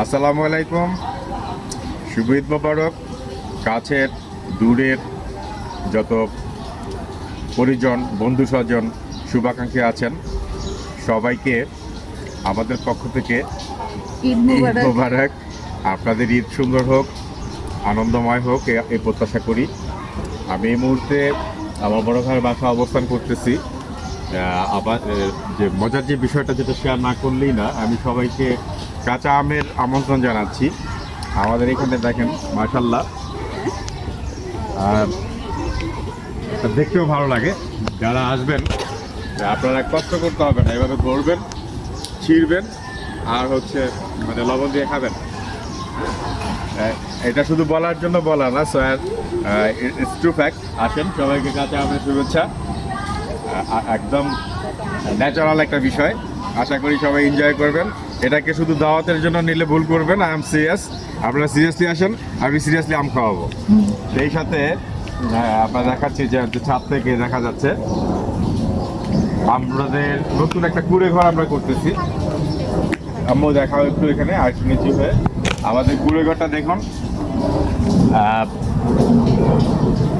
আসসালামু আলাইকুম। শুভ ঈদ মোবারক। কাছের দূরের যত পরিজন বন্ধু স্বজন শুভাকাঙ্ক্ষী আছেন সবাইকে আমাদের পক্ষ থেকে ঈদ ঈদ মুবারক। মোবারক। আপনাদের ঈদ সুন্দর হোক, আনন্দময় হোক এই প্রত্যাশা করি। আমি এই মুহূর্তে আমার বড় ভাইয়ের বাসা অবস্থান করতেছি। আবার যে মজার যে বিষয়টা যেটা শেয়ার না করলেই না, আমি সবাইকে কাঁচা আমের আমন্ত্রণ জানাচ্ছি। আমাদের এখানে দেখেন মাশাল্লাহ, দেখতেও ভালো লাগে। যারা আসবেন আপনারা কষ্ট করতে হবে না, এভাবে ধরবেন, ছিঁড়বেন আর মানে লবণ দিয়ে খাবেন। এটা শুধু বলার জন্য বলা না, সো ইটস ট্রু ফ্যাক্ট। আসেন, সবাইকে কাঁচা আমের শুভেচ্ছা। একদম ন্যাচারাল একটা বিষয়, আশা করি সবাই এনজয় করবেন। এটাকে শুধু দাওয়াতের জন্য নিলে ভুল করবেন। আই এম সিরিয়াস, আপনারা সিরিয়াসলি আসেন, আমি সিরিয়াসলি আম খাওয়াবো। সেই সাথে আপনারা দেখাচ্ছি যে ছাদ থেকে দেখা যাচ্ছে আমাদের নতুন একটা কুড়ে ঘর আমরা করতেছি। আম্মু দেখাও একটু এখানে আর নিচু হয়ে আমাদের কুড়ে ঘরটা দেখুন।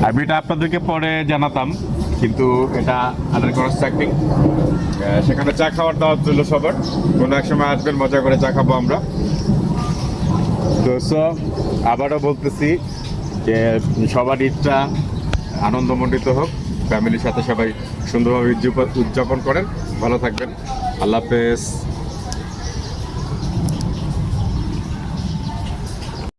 আমি এটা আপনাদেরকে পরে জানাতাম, কিন্তু এটা আন্ডার কনস্ট্রাক্টিং। সেখানে চা খাওয়ার দাওয়াত রইল সবার। কোনো এক সময় আসবেন, মজা করে চা খাবো আমরা। তো আবারও বলতেছি যে সবার ঈদটা আনন্দমণ্ডিত হোক, ফ্যামিলির সাথে সবাই সুন্দরভাবে উদযাপন করেন। ভালো থাকবেন, আল্লাহ হাফেজ।